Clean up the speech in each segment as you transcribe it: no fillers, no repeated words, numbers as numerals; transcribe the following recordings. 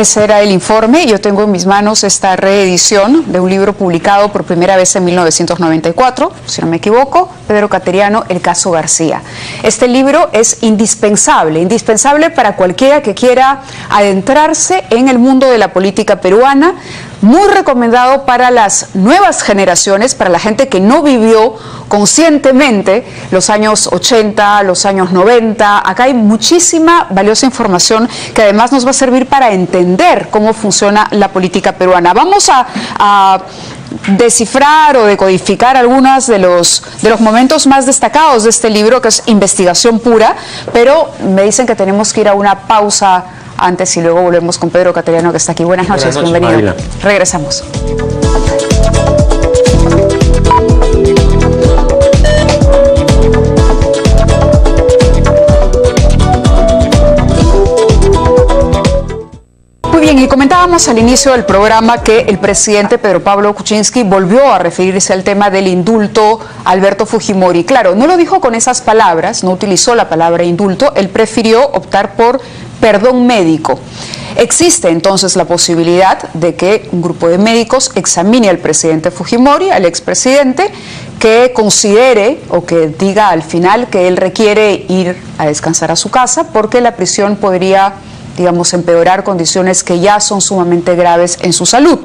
Ese era el informe. Yo tengo en mis manos esta reedición de un libro publicado por primera vez en 1994, si no me equivoco, Pedro Cateriano, El caso García. Este libro es indispensable para cualquiera que quiera adentrarse en el mundo de la política peruana, muy recomendado para las nuevas generaciones, para la gente que no vivió conscientemente los años 80, los años 90. Acá hay muchísima valiosa información que además nos va a servir para entender cómo funciona la política peruana. Vamos a descifrar o decodificar algunos de los momentos más destacados de este libro, que es investigación pura, pero me dicen que tenemos que ir a una pausa antes y luego volvemos con Pedro Cateriano, que está aquí. Buenas noches, bienvenido. Marina. Regresamos. Muy bien, y comentábamos al inicio del programa que el presidente Pedro Pablo Kuczynski volvió a referirse al tema del indulto a Alberto Fujimori. Claro, no lo dijo con esas palabras, no utilizó la palabra indulto, él prefirió optar por perdón médico. Existe entonces la posibilidad de que un grupo de médicos examine al presidente Fujimori, al expresidente, que considere o que diga al final que él requiere ir a descansar a su casa porque la prisión podría, digamos, empeorar condiciones que ya son sumamente graves en su salud.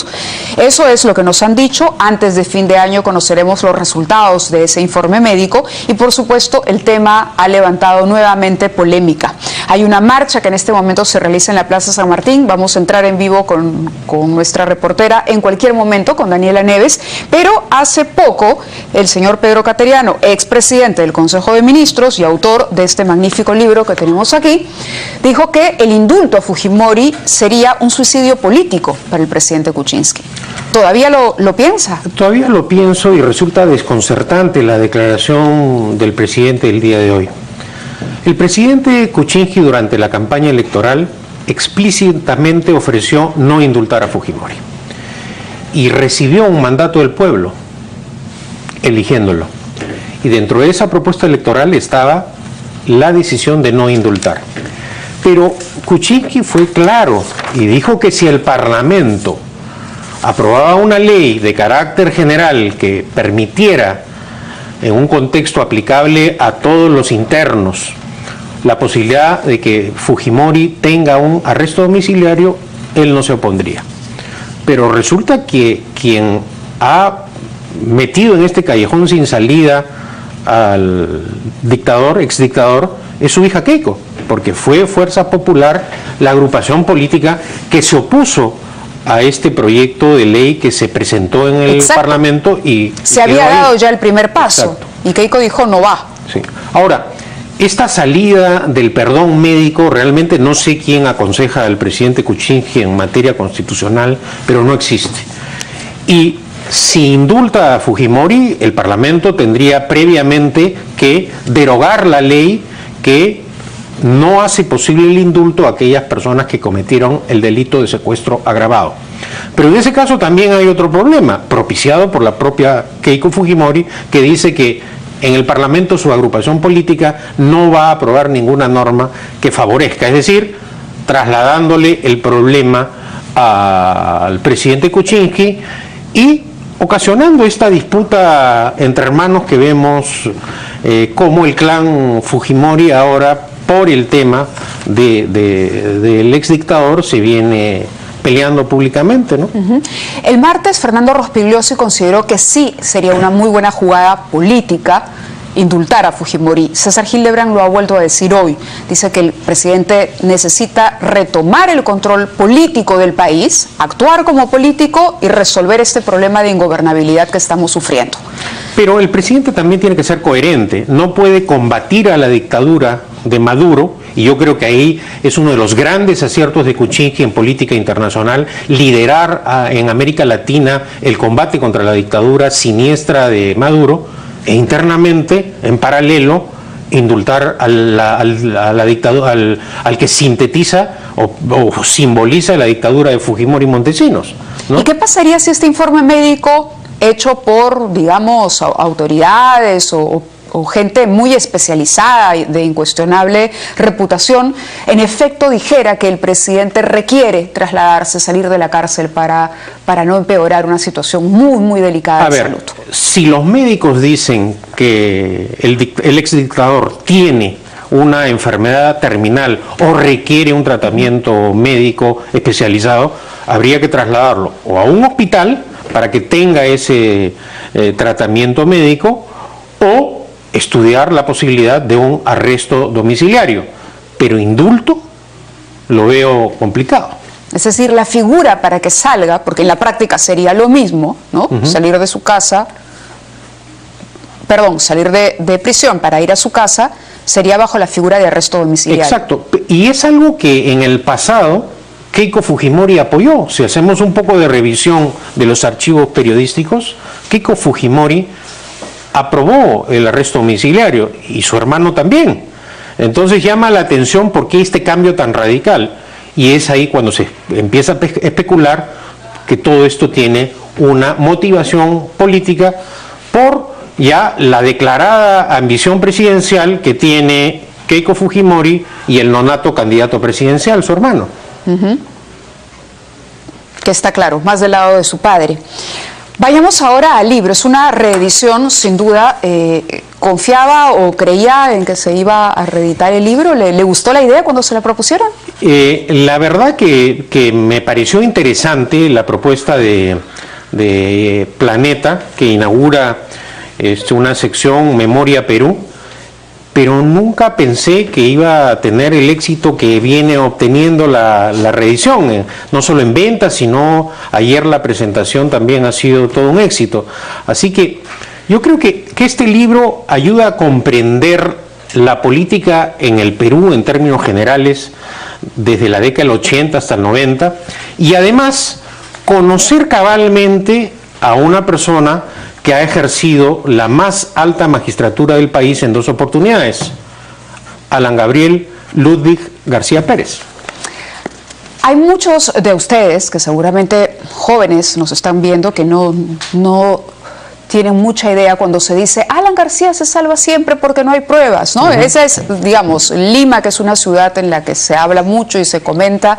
Eso es lo que nos han dicho. Antes de fin de año conoceremos los resultados de ese informe médico y, por supuesto, el tema ha levantado nuevamente polémica. Hay una marcha que en este momento se realiza en la Plaza San Martín. Vamos a entrar en vivo con nuestra reportera en cualquier momento, con Daniela Neves, pero hace poco el señor Pedro Cateriano, expresidente del Consejo de Ministros y autor de este magnífico libro que tenemos aquí, dijo que el indulto a Fujimori sería un suicidio político para el presidente Kuczynski. ¿Todavía lo piensa? Todavía lo pienso y resulta desconcertante la declaración del presidente el día de hoy. El presidente Kuczynski durante la campaña electoral explícitamente ofreció no indultar a Fujimori y recibió un mandato del pueblo eligiéndolo. Y dentro de esa propuesta electoral estaba la decisión de no indultar. Pero Kuczynski fue claro y dijo que si el Parlamento aprobaba una ley de carácter general que permitiera, en un contexto aplicable a todos los internos, la posibilidad de que Fujimori tenga un arresto domiciliario, él no se opondría. Pero resulta que quien ha metido en este callejón sin salida al dictador, exdictador, es su hija Keiko, porque fue Fuerza Popular la agrupación política que se opuso a este proyecto de ley que se presentó en el Parlamento y se había dado ya el primer paso. Exacto. Y Keiko dijo no va. Sí. Ahora, esta salida del perdón médico, realmente no sé quién aconseja al presidente Kuczynski en materia constitucional, pero no existe. Y si indulta a Fujimori, el Parlamento tendría previamente que derogar la ley que no hace posible el indulto a aquellas personas que cometieron el delito de secuestro agravado. Pero en ese caso también hay otro problema, propiciado por la propia Keiko Fujimori, que dice que en el Parlamento su agrupación política no va a aprobar ninguna norma que favorezca, es decir, trasladándole el problema al presidente Kuczynski y ocasionando esta disputa entre hermanos que vemos como el clan Fujimori ahora, por el tema del exdictador, se viene peleando públicamente, ¿no? El martes Fernando Rospigliosi consideró que sí sería una muy buena jugada política indultar a Fujimori. César Hildebrand lo ha vuelto a decir hoy. Dice que el presidente necesita retomar el control político del país, actuar como político y resolver este problema de ingobernabilidad que estamos sufriendo. Pero el presidente también tiene que ser coherente. No puede combatir a la dictadura de Maduro, y yo creo que ahí es uno de los grandes aciertos de Kuczynski en política internacional, liderar en América Latina el combate contra la dictadura siniestra de Maduro, e internamente, en paralelo, indultar a la dictadura, al que sintetiza o simboliza la dictadura de Fujimori y Montesinos, ¿no? ¿Y qué pasaría si este informe médico hecho por, digamos, autoridades o o gente muy especializada de incuestionable reputación, en efecto dijera que el presidente requiere trasladarse, salir de la cárcel para no empeorar una situación muy, muy delicada de salud. Si los médicos dicen que el exdictador tiene una enfermedad terminal o requiere un tratamiento médico especializado, habría que trasladarlo o a un hospital para que tenga ese tratamiento médico o estudiar la posibilidad de un arresto domiciliario. Pero indulto lo veo complicado. Es decir, la figura para que salga, porque en la práctica sería lo mismo, ¿no? Salir de su casa, salir de prisión para ir a su casa, sería bajo la figura de arresto domiciliario. Exacto, y es algo que en el pasado Keiko Fujimori apoyó. Si hacemos un poco de revisión de los archivos periodísticos, Keiko Fujimori aprobó el arresto domiciliario y su hermano también. Entonces llama la atención por qué este cambio tan radical, y es ahí cuando se empieza a especular que todo esto tiene una motivación política por ya la declarada ambición presidencial que tiene Keiko Fujimori y el nonato candidato presidencial, su hermano. Que está claro, más del lado de su padre. Vayamos ahora al libro. Es una reedición, sin duda. ¿Confiaba o creía en que se iba a reeditar el libro? ¿Le gustó la idea cuando se la propusieron? La verdad que me pareció interesante la propuesta de Planeta, que inaugura una sección Memoria Perú, pero nunca pensé que iba a tener el éxito que viene obteniendo la reedición, no solo en ventas, sino ayer la presentación también ha sido todo un éxito. Así que yo creo que este libro ayuda a comprender la política en el Perú en términos generales desde la década del 80 hasta el 90, y además conocer cabalmente a una persona que ha ejercido la más alta magistratura del país en 2 oportunidades, Alan Gabriel Ludwig García Pérez. Hay muchos de ustedes que seguramente jóvenes nos están viendo que no tienen mucha idea cuando se dice Alan García se salva siempre porque no hay pruebas, ¿no? Esa es, digamos, Lima, que es una ciudad en la que se habla mucho y se comenta,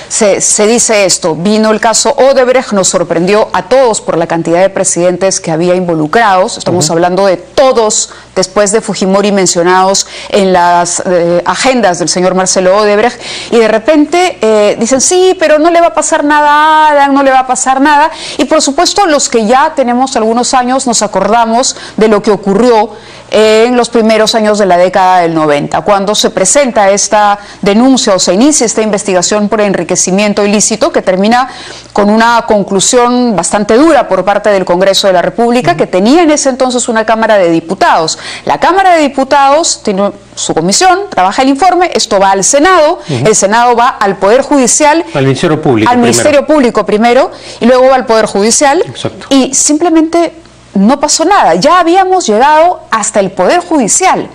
se dice esto. Vino el caso Odebrecht, nos sorprendió a todos por la cantidad de presidentes que había involucrados. Estamos hablando de todos después de Fujimori mencionados en las agendas del señor Marcelo Odebrecht, y de repente dicen sí, pero no le va a pasar nada a Alan, no le va a pasar nada. Y por supuesto los que ya tenemos algunos años nos acordamos de lo que ocurrió en los primeros años de la década del 90, cuando se presenta esta denuncia o se inicia esta investigación por enriquecimiento ilícito que termina con una conclusión bastante dura por parte del Congreso de la República, que tenía en ese entonces una Cámara de Diputados. La Cámara de Diputados tiene su comisión, trabaja el informe, esto va al Senado, el Senado va al Poder Judicial, al Ministerio Público, Ministerio Público primero, y luego va al Poder Judicial. Exacto. Y simplemente no pasó nada. Ya habíamos llegado hasta el Poder Judicial,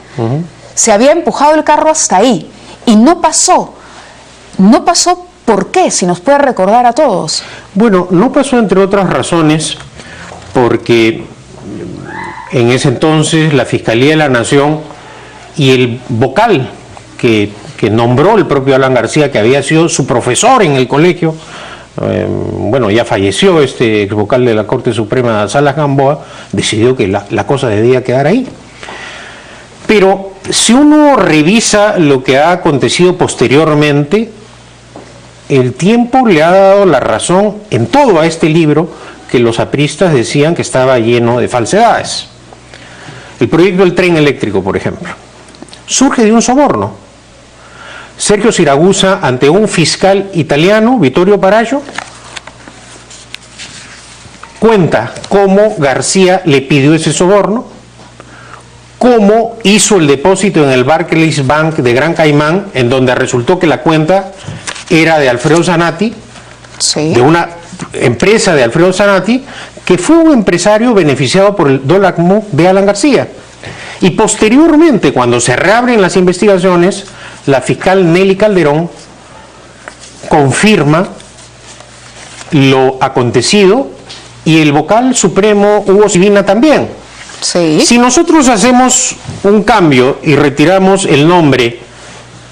se había empujado el carro hasta ahí y no pasó. No pasó, ¿por qué? Si nos puede recordar a todos. Bueno, no pasó, entre otras razones, porque en ese entonces la Fiscalía de la Nación y el vocal que nombró el propio Alan García, que había sido su profesor en el colegio, bueno, ya falleció este ex vocal de la Corte Suprema, Salas Gamboa, decidió que la cosa debía quedar ahí. Pero si uno revisa lo que ha acontecido posteriormente, el tiempo le ha dado la razón en todo a este libro, que los apristas decían que estaba lleno de falsedades. El proyecto del tren eléctrico, por ejemplo, surge de un soborno. Sergio Siragusa, ante un fiscal italiano, Vittorio Parayo, cuenta cómo García le pidió ese soborno, cómo hizo el depósito en el Barclays Bank de Gran Caimán, en donde resultó que la cuenta era de Alfredo Zanatti, de una empresa de Alfredo Zanatti, que fue un empresario beneficiado por el dólar move de Alan García. Y posteriormente, cuando se reabren las investigaciones, la fiscal Nelly Calderón confirma lo acontecido y el vocal supremo Hugo Sibina también. Sí. Si nosotros hacemos un cambio y retiramos el nombre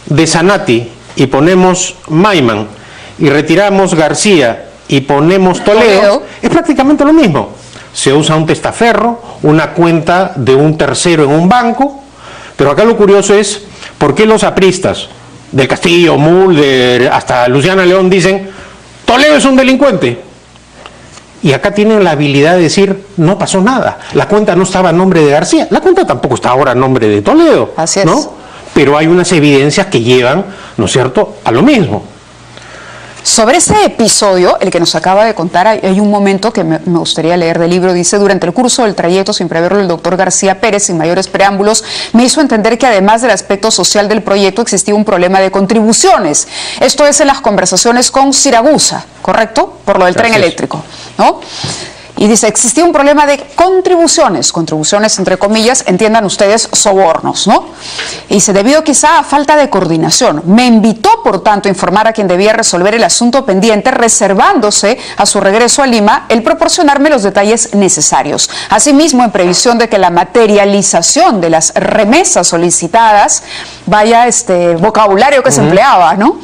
de Zanatti y ponemos Maiman, y retiramos García y ponemos Toledo, es prácticamente lo mismo. Se usa un testaferro, una cuenta de un tercero en un banco, pero acá lo curioso es por qué los apristas del Castillo, Mulder, hasta Luciana León dicen Toledo es un delincuente. Y acá tienen la habilidad de decir, no pasó nada, la cuenta no estaba a nombre de García, la cuenta tampoco está ahora a nombre de Toledo. Así es. ¿No? Pero hay unas evidencias que llevan, ¿no es cierto?, a lo mismo. Sobre ese episodio, el que nos acaba de contar, hay un momento que me gustaría leer del libro. Dice: durante el curso del trayecto, sin preverlo, el doctor García Pérez, sin mayores preámbulos, me hizo entender que además del aspecto social del proyecto, existía un problema de contribuciones. Esto es en las conversaciones con Siragusa, ¿correcto? Por lo del tren eléctrico, ¿no? Y dice, existía un problema de contribuciones entre comillas, entiendan ustedes, sobornos, ¿no? Y dice, debido quizá a falta de coordinación, me invitó, por tanto, a informar a quien debía resolver el asunto pendiente, reservándose a su regreso a Lima el proporcionarme los detalles necesarios. Asimismo, en previsión de que la materialización de las remesas solicitadas, vaya vocabulario que se empleaba, ¿no?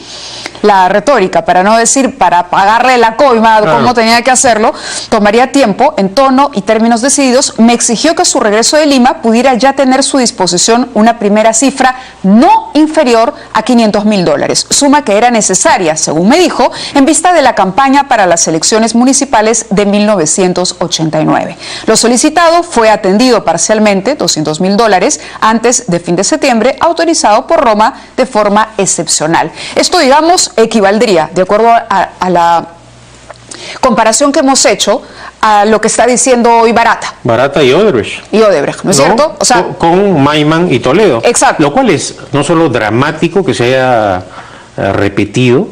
La retórica, para no decir para pagarle la coima, cómo tenía que hacerlo, tomaría tiempo, en tono y términos decididos. Me exigió que a su regreso de Lima pudiera ya tener a su disposición una primera cifra no inferior a $500.000, suma que era necesaria, según me dijo, en vista de la campaña para las elecciones municipales de 1989. Lo solicitado fue atendido parcialmente, $200.000, antes de fin de septiembre, autorizado por Roma de forma excepcional. Esto, digamos, equivaldría, de acuerdo a la comparación que hemos hecho, a lo que está diciendo hoy Barata. Barata y Odebrecht. Y Odebrecht, ¿no es cierto? O sea, con Maiman y Toledo. Exacto. Lo cual es no solo dramático que se haya repetido,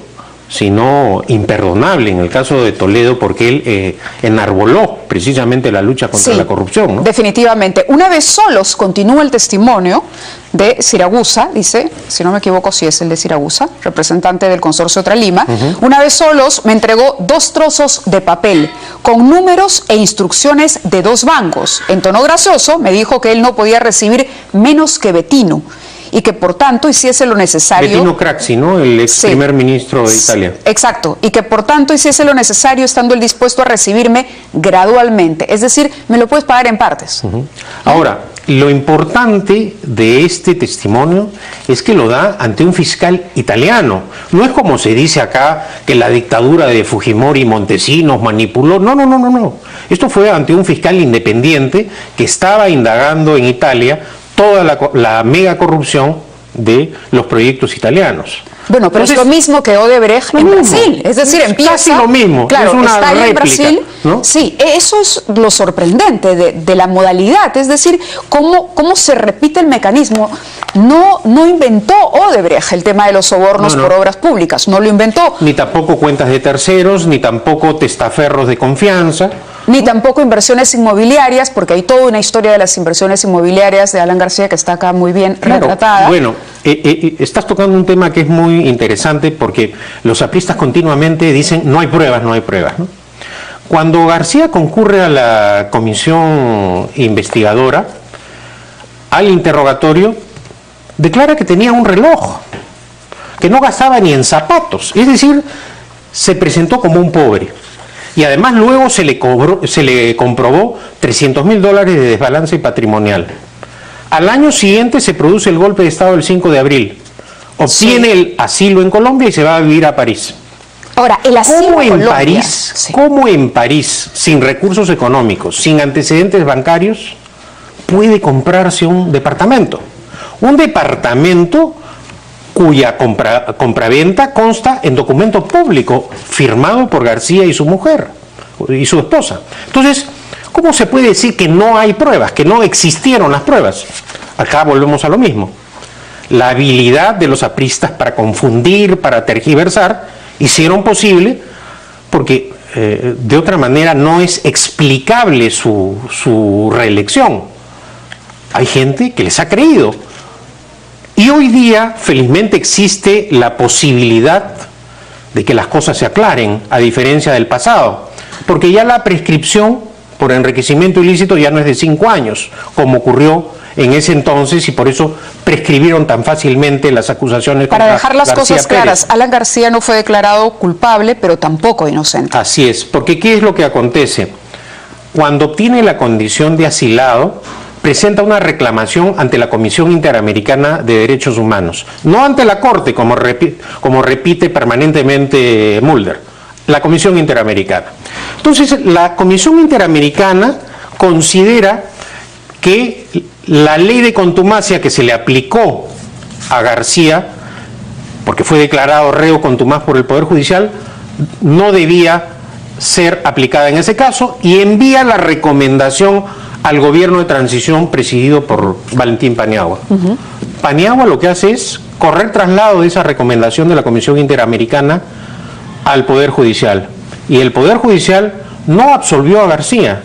sino imperdonable en el caso de Toledo, porque él enarboló precisamente la lucha contra la corrupción, ¿no? Definitivamente. Una vez solos, continúa el testimonio de Siragusa, dice, si no me equivoco, si es el de Siragusa, representante del consorcio Tralima. Una vez solos me entregó 2 trozos de papel con números e instrucciones de 2 bancos. En tono gracioso me dijo que él no podía recibir menos que Bettino y que por tanto hiciese lo necesario. Bettino Craxi, ¿no? El ex primer ministro de Italia. Exacto, y que por tanto hiciese lo necesario estando él dispuesto a recibirme gradualmente, es decir, me lo puedes pagar en partes. Ahora, lo importante de este testimonio es que lo da ante un fiscal italiano. No es como se dice acá que la dictadura de Fujimori y Montesinos manipuló. No. Esto fue ante un fiscal independiente que estaba indagando en Italia toda la mega corrupción de los proyectos italianos. Bueno, pero entonces, es lo mismo que Odebrecht en Brasil, es decir, empieza... Casi lo mismo, claro, es una está réplica, en Brasil, ¿no? Sí, eso es lo sorprendente de la modalidad, es decir, cómo se repite el mecanismo. No inventó Odebrecht el tema de los sobornos por obras públicas, no lo inventó. Ni tampoco cuentas de terceros, ni tampoco testaferros de confianza. Ni tampoco inversiones inmobiliarias, porque hay toda una historia de las inversiones inmobiliarias de Alan García que está acá muy bien retratada. Bueno, estás tocando un tema que es muy interesante porque los apristas continuamente dicen no hay pruebas, ¿no? Cuando García concurre a la comisión investigadora, al interrogatorio, declara que tenía un reloj, que no gastaba ni en zapatos, es decir, se presentó como un pobre. Y además luego se le comprobó $300.000 de desbalance patrimonial. Al año siguiente se produce el golpe de Estado el 5 de abril. Obtiene el asilo en Colombia y se va a vivir a París. Ahora, el asilo en Colombia. ¿Cómo en París, sin recursos económicos, sin antecedentes bancarios, puede comprarse un departamento? Un departamento cuya compraventa consta en documento público firmado por García y su mujer y su esposa. Entonces, ¿cómo se puede decir que no hay pruebas, que no existieron las pruebas? Acá volvemos a lo mismo. La habilidad de los apristas para confundir, para tergiversar, hicieron posible, porque de otra manera no es explicable su reelección. Hay gente que les ha creído. Y hoy día, felizmente, existe la posibilidad de que las cosas se aclaren, a diferencia del pasado, porque ya la prescripción por enriquecimiento ilícito ya no es de 5 años, como ocurrió en ese entonces, y por eso prescribieron tan fácilmente las acusaciones Para contra dejar las García cosas Pérez. claras, Alan García no fue declarado culpable, pero tampoco inocente. Así es, porque ¿qué es lo que acontece? Cuando obtiene la condición de asilado, presenta una reclamación ante la Comisión Interamericana de Derechos Humanos, no ante la Corte, como repite permanentemente Mulder, la Comisión Interamericana. Entonces, la Comisión Interamericana considera que la ley de contumacia que se le aplicó a García, porque fue declarado reo contumaz por el Poder Judicial, no debía ser aplicada en ese caso, y envía la recomendación al gobierno de transición presidido por Valentín Paniagua. Paniagua lo que hace es correr traslado de esa recomendación de la Comisión Interamericana al Poder Judicial, y el Poder Judicial no absolvió a García,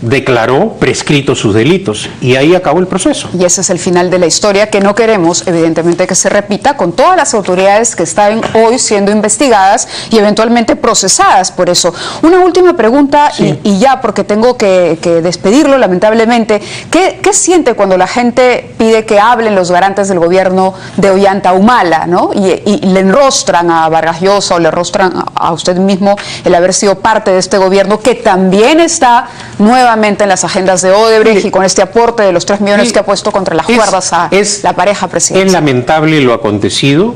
declaró prescritos sus delitos, y ahí acabó el proceso. Y ese es el final de la historia, que no queremos, evidentemente, que se repita con todas las autoridades que están hoy siendo investigadas y eventualmente procesadas por eso. Una última pregunta, sí, y ya, porque tengo que despedirlo, lamentablemente. ¿Qué siente cuando la gente pide que hablen los garantes del gobierno de Ollanta Humala, ¿no? Y le enrostran a Vargas Llosa, o le enrostran a usted mismo el haber sido parte de este gobierno, que también está nuevamente en las agendas de Odebrecht, y con este aporte de los 3 millones que ha puesto contra las cuerdas a la pareja presidencial? Es lamentable lo acontecido,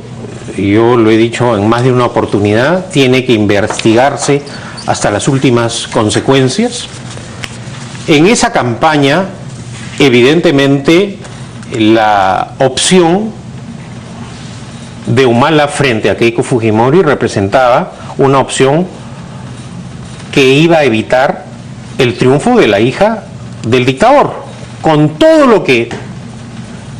yo lo he dicho en más de una oportunidad, tiene que investigarse hasta las últimas consecuencias. En esa campaña, evidentemente, la opción de Humala frente a Keiko Fujimori representaba una opción que iba a evitar el triunfo de la hija del dictador, con todo lo que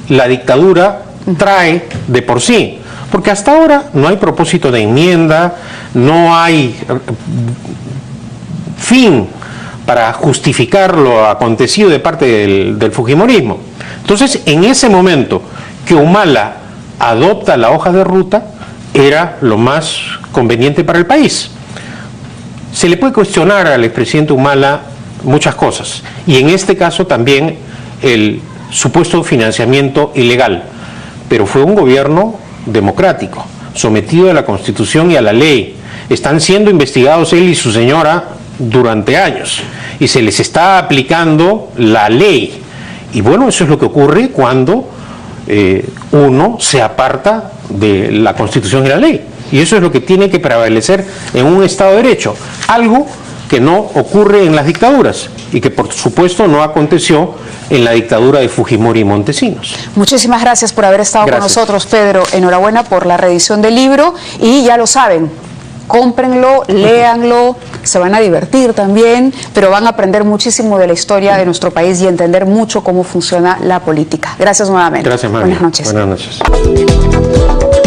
la dictadura trae de por sí, porque hasta ahora no hay propósito de enmienda, no hay fin para justificar lo acontecido de parte del fujimorismo. Entonces, en ese momento que Humala adopta la hoja de ruta, era lo más conveniente para el país. Se le puede cuestionar al expresidente Humala muchas cosas, y en este caso también el supuesto financiamiento ilegal, pero fue un gobierno democrático, sometido a la Constitución y a la ley. Están siendo investigados él y su señora durante años, y se les está aplicando la ley. Y bueno, eso es lo que ocurre cuando uno se aparta de la Constitución y la ley. Y eso es lo que tiene que prevalecer en un Estado de Derecho, algo que no ocurre en las dictaduras, y que por supuesto no aconteció en la dictadura de Fujimori y Montesinos. Muchísimas gracias por haber estado con nosotros, Pedro. Enhorabuena por la reedición del libro, y ya lo saben, cómprenlo, léanlo, se van a divertir también, pero van a aprender muchísimo de la historia de nuestro país y entender mucho cómo funciona la política. Gracias nuevamente. Gracias, María. Buenas noches. Buenas noches.